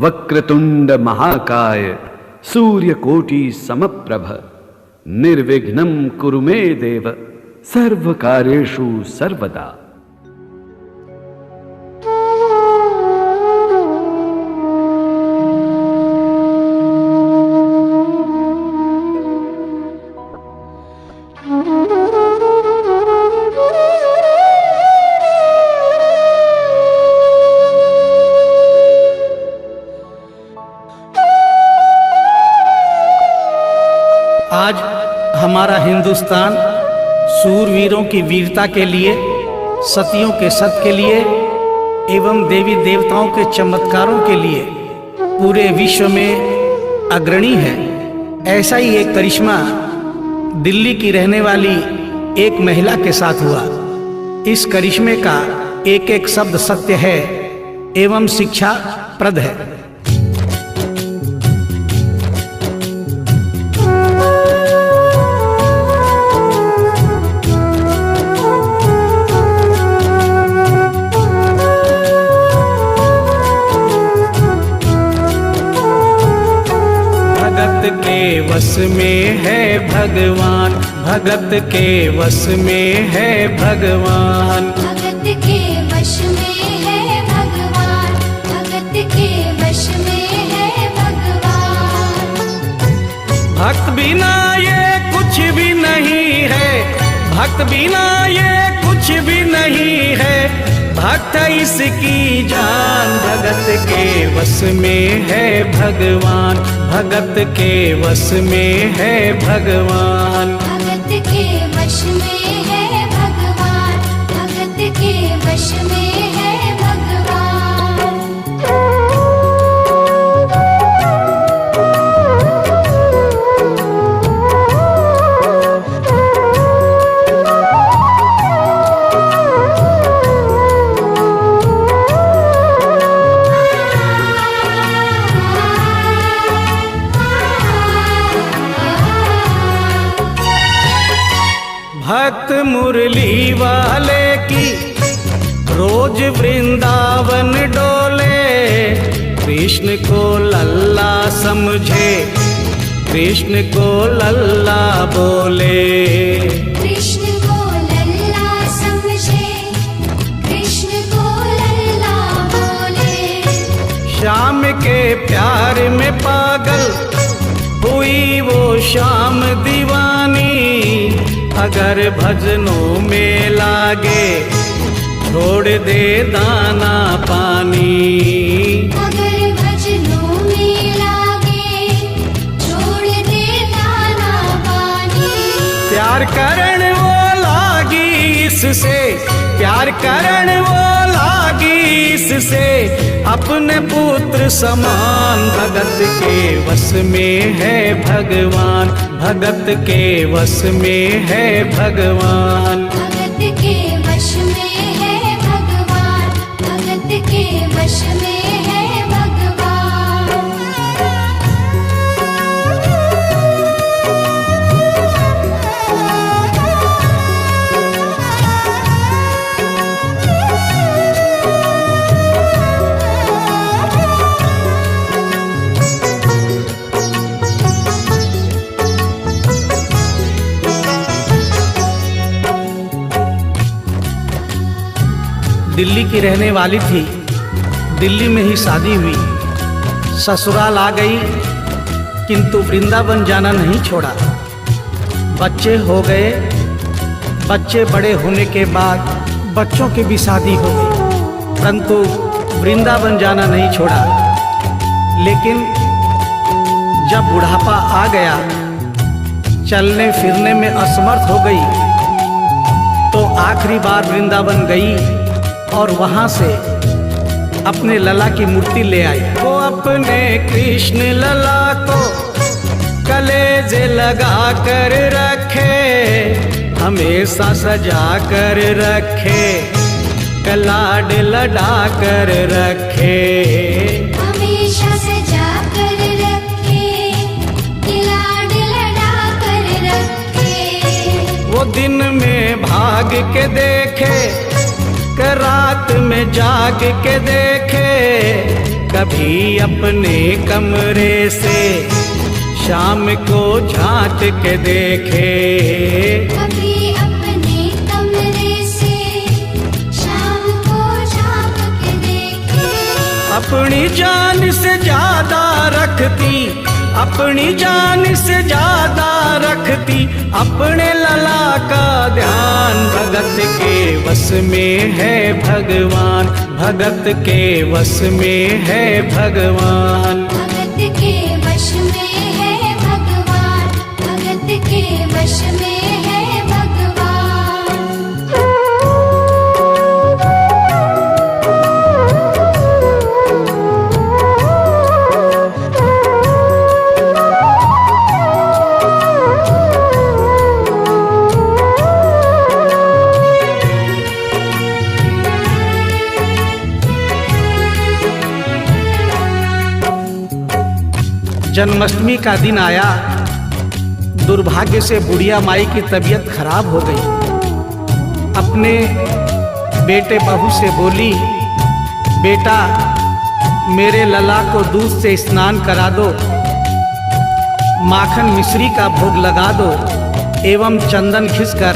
वक्रतुंड महाकाय सूर्यकोटि समप्रभ निर्विघ्नं कुरु मे देव सर्वकार्येषु सर्वदा। आज हमारा हिंदुस्तान सूरवीरों की वीरता के लिए, सतियों के सत के लिए एवं देवी देवताओं के चमत्कारों के लिए पूरे विश्व में अग्रणी है। ऐसा ही एक करिश्मा दिल्ली की रहने वाली एक महिला के साथ हुआ। इस करिश्मे का एक एक शब्द सत्य है एवं शिक्षा प्रद है। भगत के वश में है भगवान, भगत के वश में है भगवान, भगत के वश में है भगवान, भगत के वश में है भगवान। भक्त बिना ये कुछ भी नहीं है, भक्त बिना ये कुछ भी नहीं है, भक्त इसकी जान। भगत के वश में है भगवान, भगत के वश में है भगवान, भगत के वश में है भगवान, भगत के वश में है भगवान। भक्त मुरली वाले की रोज वृंदावन डोले, कृष्ण को लल्ला समझे, कृष्ण को लल्ला बोले, कृष्ण को लल्ला समझे, कृष्ण को लल्ला बोले। श्याम के प्यार में पागल हुई वो शाम दीवानी, अगर भजनों में लागे छोड़ दे दाना पानी, अगर भजनों में लागे छोड़ दे दाना पानी। प्यार करण वो लागी इससे, प्यार करण वो लागी इससे, अपने पुत्र समान। भगत के वश में है भगवान, भगत के वश में है भगवान, भगत के वश में है भगवान, भगत के वश में है भगवान। दिल्ली की रहने वाली थी, दिल्ली में ही शादी हुई, ससुराल आ गई किंतु वृंदावन जाना नहीं छोड़ा। बच्चे हो गए, बच्चे बड़े होने के बाद बच्चों की भी शादी हो गई, परंतु वृंदावन जाना नहीं छोड़ा। लेकिन जब बुढ़ापा आ गया, चलने फिरने में असमर्थ हो गई, तो आखिरी बार वृंदावन गई और वहां से अपने लला की मूर्ति ले आई। वो अपने कृष्ण लला को कलेजे लगा कर रखे, हमेशा सजा कर रखे, कलाड लड़ा कर रखे, हमेशा सजा कर रखे, लाड लड़ा कर रखे। वो दिन में भाग के देखे, रात में जाग के देखे, कभी अपने कमरे से शाम को झांक के देखे, कभी अपने कमरे से शाम को झांक के देखे। अपनी जान से ज्यादा रखती, अपनी जान से ज्यादा रखती अपने लला का ध्यान। भगत के वश में है भगवान, भगत के वश में है भगवान। भगत के वश में है भगवान, भगत के वश में है भगवान। जन्माष्टमी का दिन आया, दुर्भाग्य से बुढ़िया माई की तबीयत खराब हो गई। अपने बेटे बहू से बोली, बेटा मेरे लला को दूध से स्नान करा दो, माखन मिश्री का भोग लगा दो एवं चंदन घिसकर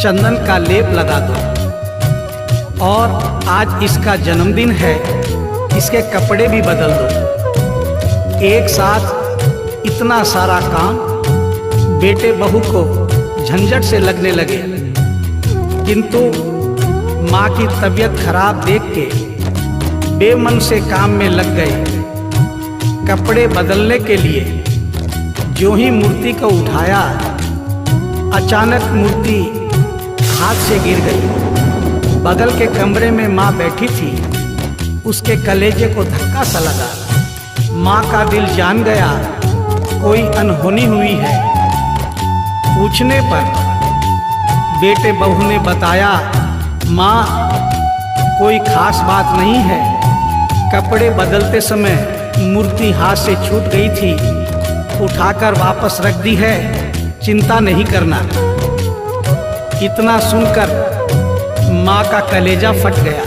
चंदन का लेप लगा दो। और आज इसका जन्मदिन है, इसके कपड़े भी बदल दो। एक साथ इतना सारा काम बेटे बहू को झंझट से लगने लगे, किंतु माँ की तबीयत खराब देख के बेमन से काम में लग गए। कपड़े बदलने के लिए जो ही मूर्ति को उठाया, अचानक मूर्ति हाथ से गिर गई। बगल के कमरे में माँ बैठी थी, उसके कलेजे को धक्का सा लगा। माँ का दिल जान गया कोई अनहोनी हुई है। पूछने पर बेटे बहू ने बताया, माँ कोई खास बात नहीं है, कपड़े बदलते समय मूर्ति हाथ से छूट गई थी, उठाकर वापस रख दी है, चिंता नहीं करना। इतना सुनकर माँ का कलेजा फट गया,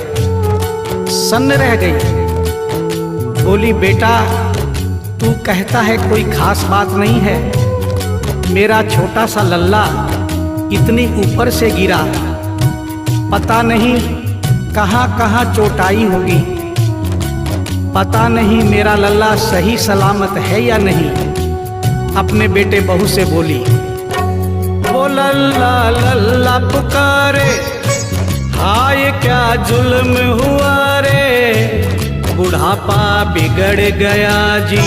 सन्न रह गई। बोली, बेटा तू कहता है कोई खास बात नहीं है, मेरा छोटा सा लल्ला इतनी ऊपर से गिरा, पता नहीं कहाँ कहाँ चोटाई होगी, पता नहीं मेरा लल्ला सही सलामत है या नहीं। अपने बेटे बहू से बोली, वो लल्ला लल्ला पुकारे, हाय क्या जुल्म हुआ रे, बुढ़ापा बिगड़ गया जी,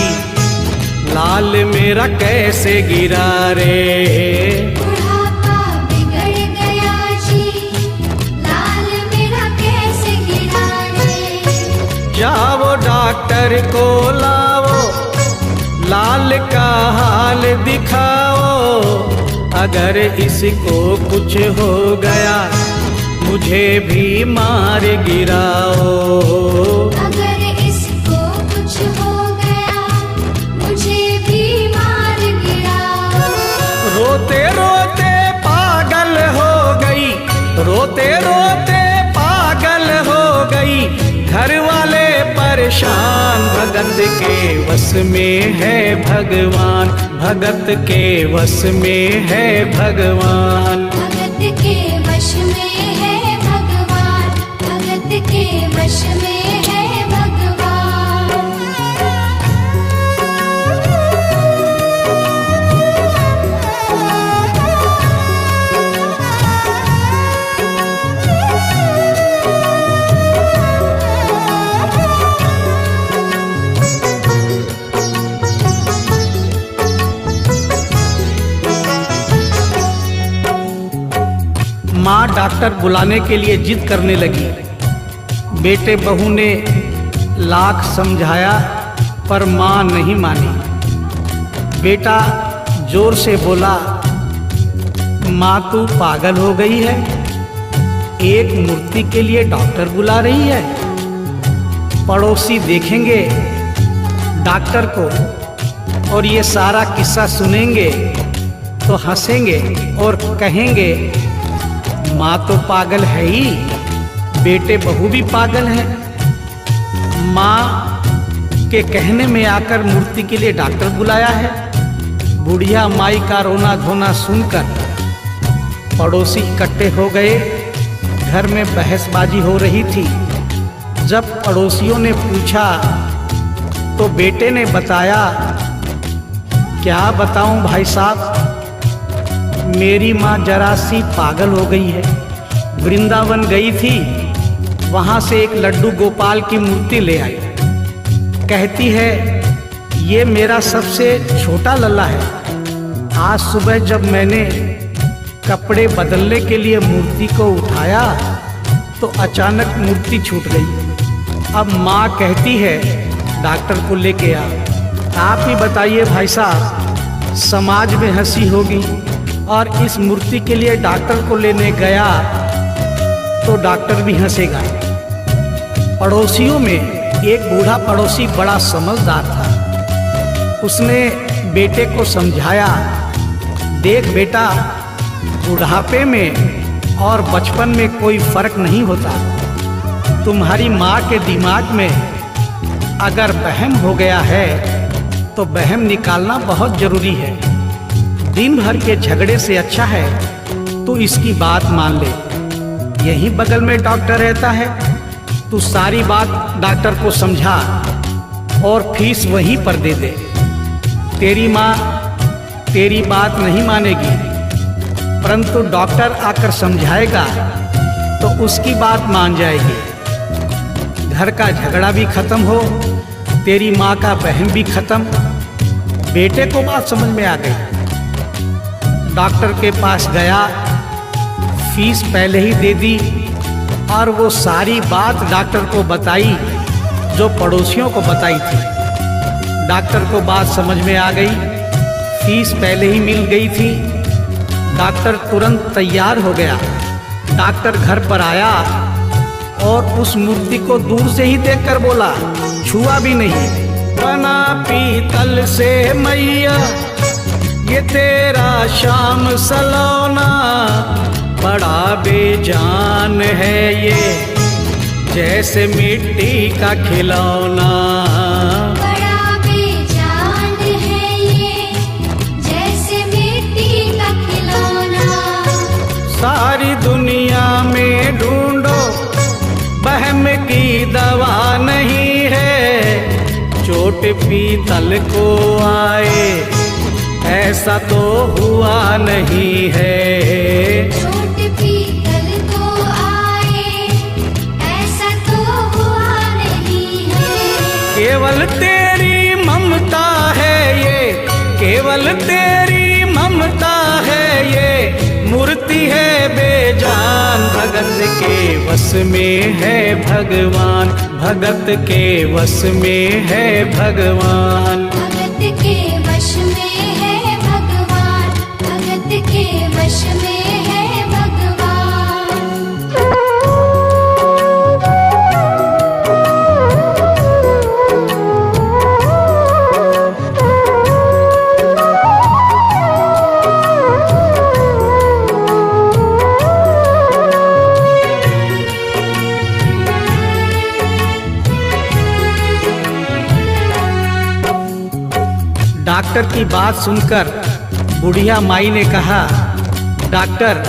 लाल मेरा कैसे गिरा रे। बुढ़ापा बिगड़ गया जी, लाल मेरा कैसे गिरा रे। जाओ डॉक्टर को लाओ, लाल का हाल दिखाओ, अगर इसको कुछ हो गया मुझे भी मार गिराओ। अगर इसको कुछ हो गया मुझे भी मार गिराओ। रोते रोते पागल हो गई, रोते रोते पागल हो गई, घर वाले परेशान। भगत के वश में है भगवान, भगत के वश में है भगवान। भगत के वश में है भगवान, भगत के वश में है भगवान। माँ डॉक्टर बुलाने के लिए जिद करने लगी। बेटे बहू ने लाख समझाया पर माँ नहीं मानी। बेटा जोर से बोला, माँ तू पागल हो गई है, एक मूर्ति के लिए डॉक्टर बुला रही है। पड़ोसी देखेंगे डॉक्टर को और ये सारा किस्सा सुनेंगे तो हंसेंगे और कहेंगे माँ तो पागल है ही, बेटे बहू भी पागल है। माँ के कहने में आकर मूर्ति के लिए डॉक्टर बुलाया है। बुढ़िया माई का रोना धोना सुनकर पड़ोसी इकट्ठे हो गए। घर में बहसबाजी हो रही थी। जब पड़ोसियों ने पूछा तो बेटे ने बताया, क्या बताऊं भाई साहब, मेरी माँ जरा सी पागल हो गई है। वृंदावन गई थी, वहाँ से एक लड्डू गोपाल की मूर्ति ले आई। कहती है ये मेरा सबसे छोटा लल्ला है। आज सुबह जब मैंने कपड़े बदलने के लिए मूर्ति को उठाया तो अचानक मूर्ति छूट गई। अब माँ कहती है डॉक्टर को लेके आ। आप ही बताइए भाई साहब, समाज में हंसी होगी और इस मूर्ति के लिए डॉक्टर को लेने गया तो डॉक्टर भी हंसेगा। पड़ोसियों में एक बूढ़ा पड़ोसी बड़ा समझदार था। उसने बेटे को समझाया, देख बेटा, बुढ़ापे में और बचपन में कोई फर्क नहीं होता। तुम्हारी माँ के दिमाग में अगर वहम हो गया है तो वहम निकालना बहुत जरूरी है। दिन भर के झगड़े से अच्छा है तू इसकी बात मान ले। यहीं बगल में डॉक्टर रहता है, तू सारी बात डॉक्टर को समझा और फीस वहीं पर दे दे। तेरी माँ तेरी बात नहीं मानेगी, परंतु डॉक्टर आकर समझाएगा तो उसकी बात मान जाएगी। घर का झगड़ा भी खत्म हो, तेरी माँ का वहम भी खत्म। बेटे को बात समझ में आ गई। डॉक्टर के पास गया, फीस पहले ही दे दी और वो सारी बात डॉक्टर को बताई जो पड़ोसियों को बताई थी। डॉक्टर को बात समझ में आ गई, फीस पहले ही मिल गई थी। डॉक्टर तुरंत तैयार हो गया। डॉक्टर घर पर आया और उस मूर्ति को दूर से ही देखकर बोला, छुआ भी नहीं। बना पीतल से मैया ये तेरा शाम सलोना, बड़ा बेजान है ये जैसे मिट्टी का खिलौना। बड़ा बेजान है ये जैसे मिट्टी का खिलौना। सारी दुनिया में ढूंढो वहम की दवा नहीं है, चोट पीतल को आए ऐसा तो हुआ नहीं है। चोट पीतल को आए ऐसा तो हुआ नहीं है। केवल तेरी ममता है ये, केवल तेरी ममता है ये, मूर्ति है बेजान। भगत के वश में है भगवान, भगत के वश में है भगवान। भगत के वश में है भगवान, भगत के वश में है भगवान। डॉक्टर की बात सुनकर बुढ़िया माई ने कहा, डॉक्टर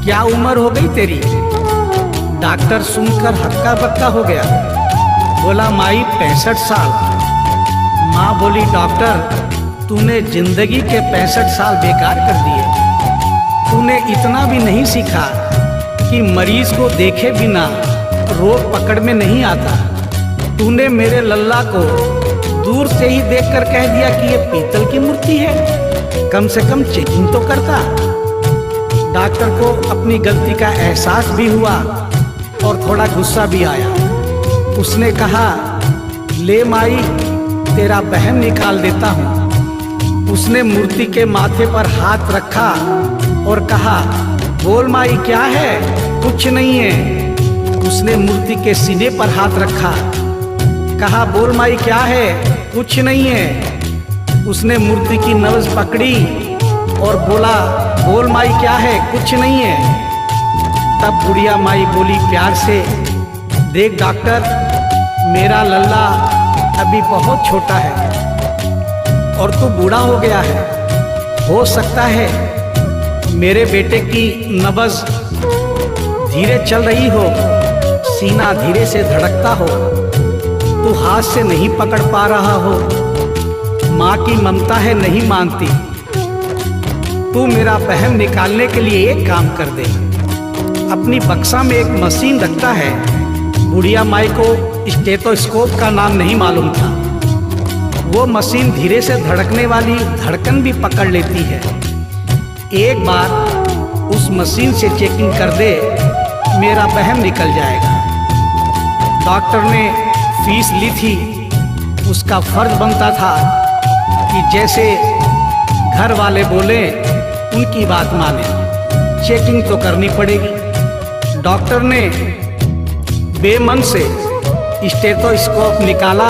क्या उम्र हो गई तेरी? डॉक्टर सुनकर हक्का बक्का हो गया। बोला माई 65 साल। माँ बोली डॉक्टर तूने जिंदगी के 65 साल बेकार कर दिए। तूने इतना भी नहीं सीखा कि मरीज को देखे बिना रोग पकड़ में नहीं आता। तूने मेरे लल्ला को दूर से ही देखकर कह दिया कि ये पीतल की मूर्ति है, कम से कम चेकिंग तो करता। डॉक्टर को अपनी गलती का एहसास भी हुआ और थोड़ा गुस्सा भी आया। उसने कहा, ले माई तेरा वहम निकाल देता हूँ। उसने मूर्ति के माथे पर हाथ रखा और कहा, बोल माई क्या है? कुछ नहीं है। उसने मूर्ति के सीने पर हाथ रखा, कहा बोल माई क्या है? कुछ नहीं है। उसने मूर्ति की नब्ज पकड़ी और बोला, बोल माई क्या है? कुछ नहीं है। तब बुढ़िया माई बोली प्यार से, देख डॉक्टर, मेरा लल्ला अभी बहुत छोटा है और तू बूढ़ा हो गया है। हो सकता है मेरे बेटे की नब्ज धीरे चल रही हो, सीना धीरे से धड़कता हो, तू हाथ से नहीं पकड़ पा रहा हो, माँ की ममता है नहीं मानती। तू मेरा वहम निकालने के लिए एक काम कर दे, अपनी बक्सा में एक मशीन रखता है। बुढ़िया माई को स्टेथोस्कोप का नाम नहीं मालूम था। वो मशीन धीरे से धड़कने वाली धड़कन भी पकड़ लेती है। एक बार उस मशीन से चेकिंग कर दे, मेरा वहम निकल जाएगा। डॉक्टर ने फीस ली थी, उसका फर्ज बनता था कि जैसे घर वाले बोले उनकी बात माने। चेकिंग तो करनी पड़ेगी। डॉक्टर ने बेमन से स्टेथोस्कोप निकाला,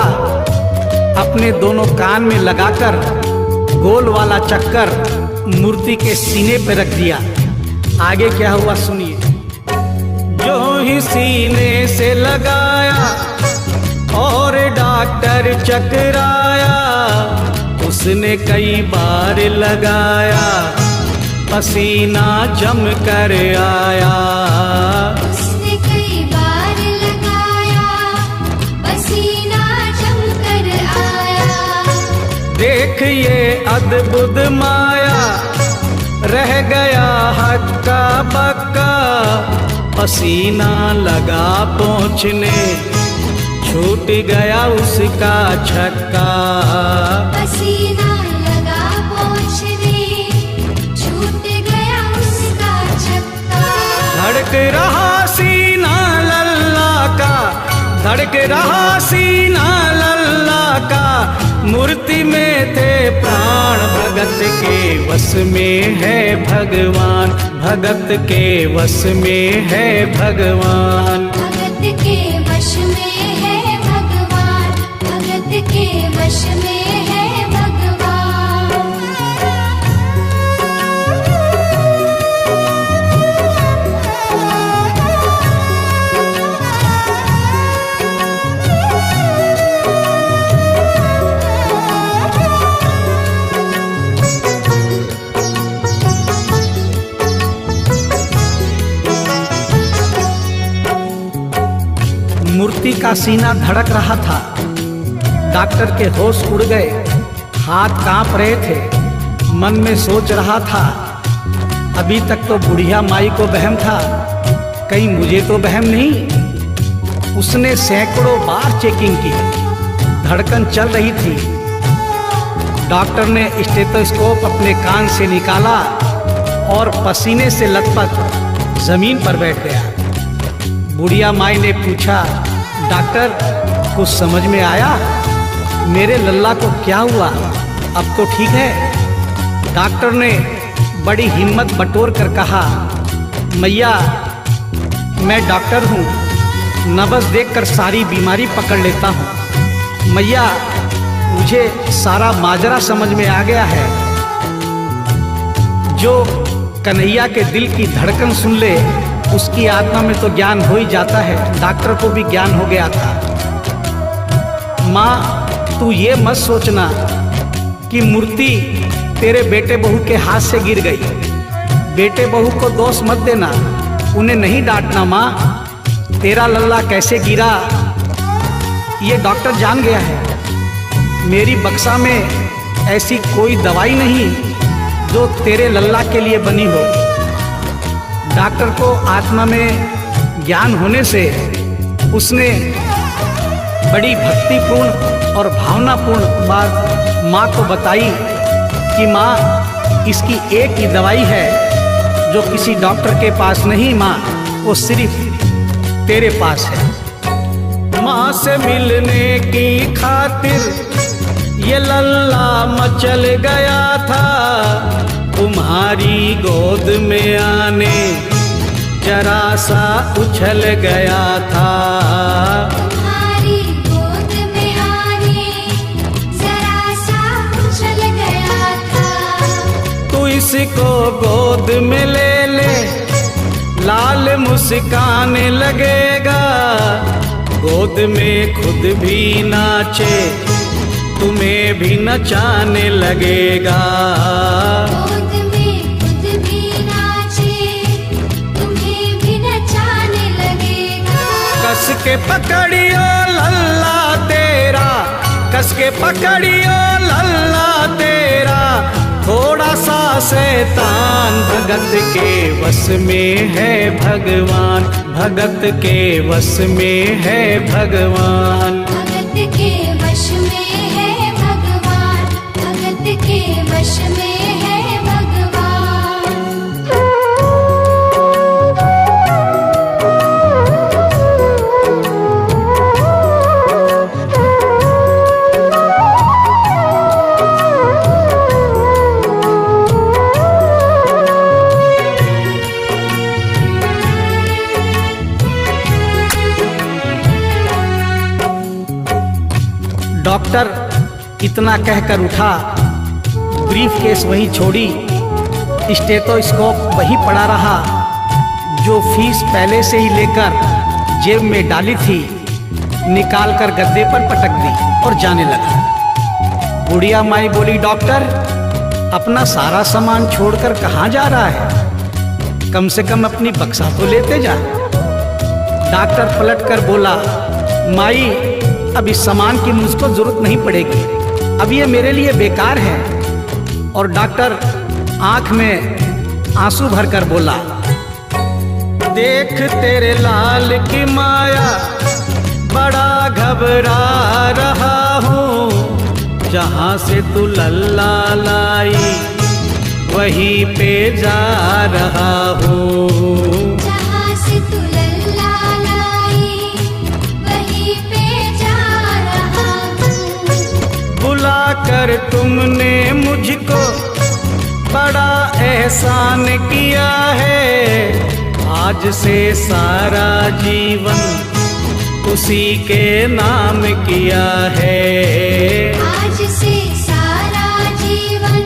अपने दोनों कान में लगाकर गोल वाला चक्कर मूर्ति के सीने पे रख दिया। आगे क्या हुआ सुनिए। जो ही सीने से लगाया और डॉक्टर चकराया, उसने कई बार लगाया, पसीना जम कर आया। उसने कई बार लगाया, पसीना जम कर आया। देख ये अद्भुत माया, रह गया हक्का बक्का, पसीना लगा पहुँचने, छूट गया उसका छक्का। पसीना लगा पहुँचने, छूट गया उसका छक्का। धड़क रहा सीना लल्ला का, धड़क रहा सीना लल्ला का, मूर्ति में थे प्राण, भगत के वश में है भगवान, भगत के वश में है भगवान। भगत के वश में है भगवान, भगत के वश में है भगवान। मूर्ति का सीना धड़क रहा था। डॉक्टर के होश उड़ गए, हाथ कांप रहे थे। मन में सोच रहा था, अभी तक तो बुढ़िया माई को वहम था, कहीं मुझे तो वहम नहीं। उसने सैकड़ों बार चेकिंग की, धड़कन चल रही थी। डॉक्टर ने स्टेथोस्कोप अपने कान से निकाला और पसीने से लथपथ जमीन पर बैठ गया। बुढ़िया माई ने पूछा, डॉक्टर कुछ समझ में आया? मेरे लल्ला को क्या हुआ? अब तो ठीक है? डॉक्टर ने बड़ी हिम्मत बटोर कर कहा, मैया मैं डॉक्टर हूँ, नब्ज देखकर सारी बीमारी पकड़ लेता हूँ। मैया मुझे सारा माजरा समझ में आ गया है। जो कन्हैया के दिल की धड़कन सुन ले, उसकी आत्मा में तो ज्ञान हो ही जाता है। डॉक्टर को भी ज्ञान हो गया था। माँ तू ये मत सोचना कि मूर्ति तेरे बेटे बहू के हाथ से गिर गई। बेटे बहू को दोष मत देना, उन्हें नहीं डांटना। माँ तेरा लल्ला कैसे गिरा ये डॉक्टर जान गया है। मेरी बक्सा में ऐसी कोई दवाई नहीं जो तेरे लल्ला के लिए बनी हो। डॉक्टर को आत्मा में ज्ञान होने से उसने बड़ी भक्तिपूर्ण और भावनापूर्ण बात माँ को बताई कि माँ इसकी एक ही दवाई है जो किसी डॉक्टर के पास नहीं, माँ वो सिर्फ तेरे पास है। माँ से मिलने की खातिर ये लल्ला मचल गया था, तुम्हारी गोद में आने जरा सा उछल गया था। तुम्हारी गोद में आने जरा सा उछल गया था। तू इसको गोद में ले ले, लाल मुस्काने लगेगा, गोद में खुद भी नाचे तुम्हें भी नचाने लगेगा। गोद में खुद भी नाचे तुम्हें भी नचाने लगेगा। कस के पकड़ियो लल्ला तेरा, कस के पकड़ियो लल्ला तेरा, थोड़ा सा शैतान भगत के वश में है भगवान, भगत के वश में है भगवान। भगत के वश में है भगवान, भगत के वश में है भगवान। डॉक्टर इतना कहकर उठा, ब्रीफ केस वहीं छोड़ी, स्टेथोस्कोप वहीं पड़ा रहा जो फीस पहले से ही लेकर जेब में डाली थी, निकाल कर गद्दे पर पटक दी और जाने लगा। बुढ़िया माई बोली, डॉक्टर अपना सारा सामान छोड़कर कहाँ जा रहा है, कम से कम अपनी बक्सा तो लेते जा। डॉक्टर पलट कर बोला, माई अब इस सामान की मुझको जरूरत नहीं पड़ेगी, अब ये मेरे लिए बेकार है। और डॉक्टर आंख में आंसू भरकर बोला, देख तेरे लाल की माया, बड़ा घबरा रहा हूँ, जहाँ से तू लल्ला लाई वहीं पे जा रहा हूँ। जहाँ से तू लल्ला लाई वहीं पे जा रहा हूँ। बुला कर तुमने मुझको बड़ा एहसान किया है, आज से सारा जीवन उसी के नाम किया है। आज से सारा जीवन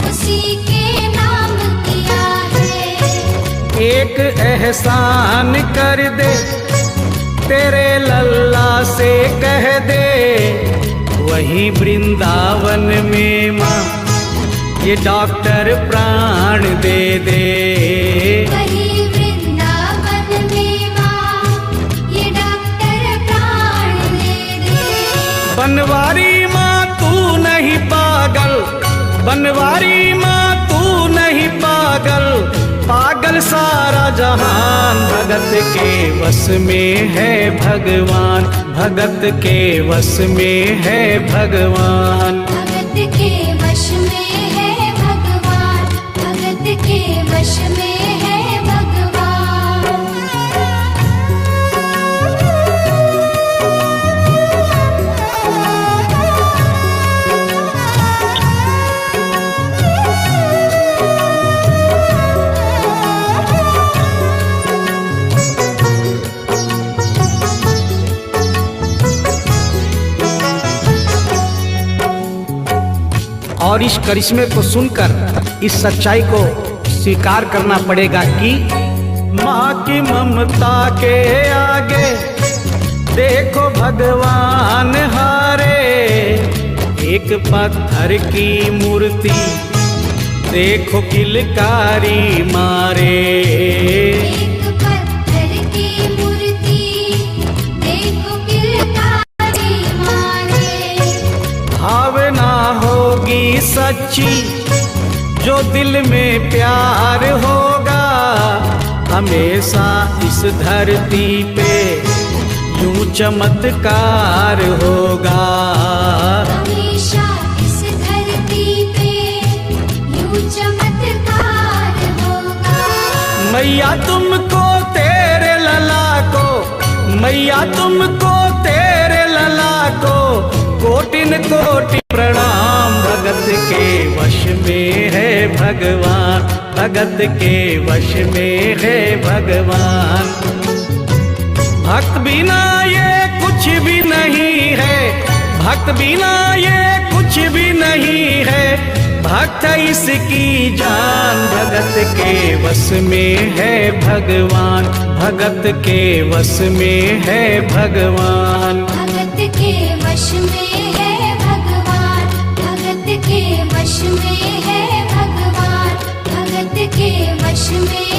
उसी के नाम किया है। एक एहसान कर दे, तेरे लल्ला से कह दे, वहीं वृंदावन में माँ ये डॉक्टर प्राण दे दे। वहीं वृंदावन में माँ ये डॉक्टर प्राण दे दे। बनवारी माँ तू नहीं पागल, बनवारी माँ तू नहीं पागल, पागल सारा जहान, भगत के वश में है भगवान, भगत के वश में है भगवान। भगत के वश में है भगवान, भगत के वश में है भगवान। और इस करिश्मे को सुनकर इस सच्चाई को स्वीकार करना पड़ेगा कि माँ की ममता के आगे देखो भगवान हारे। एक पत्थर की मूर्ति देखो किलकारी मारे। एक पत्थर की मूर्ति देखो किलकारी मारे। भावना होगी सच्ची जो दिल में प्यार होगा, हमेशा इस धरती पे यूं चमत्कार होगा। हमेशा इस धरती पे यूं चमत्कार होगा। मैया तुमको तेरे लला को, मैया तुमको तेरे लला को कोटिन कोटि प्रणाम। भगत के वश में है भगवान, भगत के वश में है भगवान। भक्त बिना ये कुछ भी नहीं है, भक्त बिना ये कुछ भी नहीं है। भक्त इसकी जान, भगत के वश में है भगवान, भगत के वश में है भगवान। भगत के वश में है भगवान, भगत के वश में है भगवान, भगत के वश में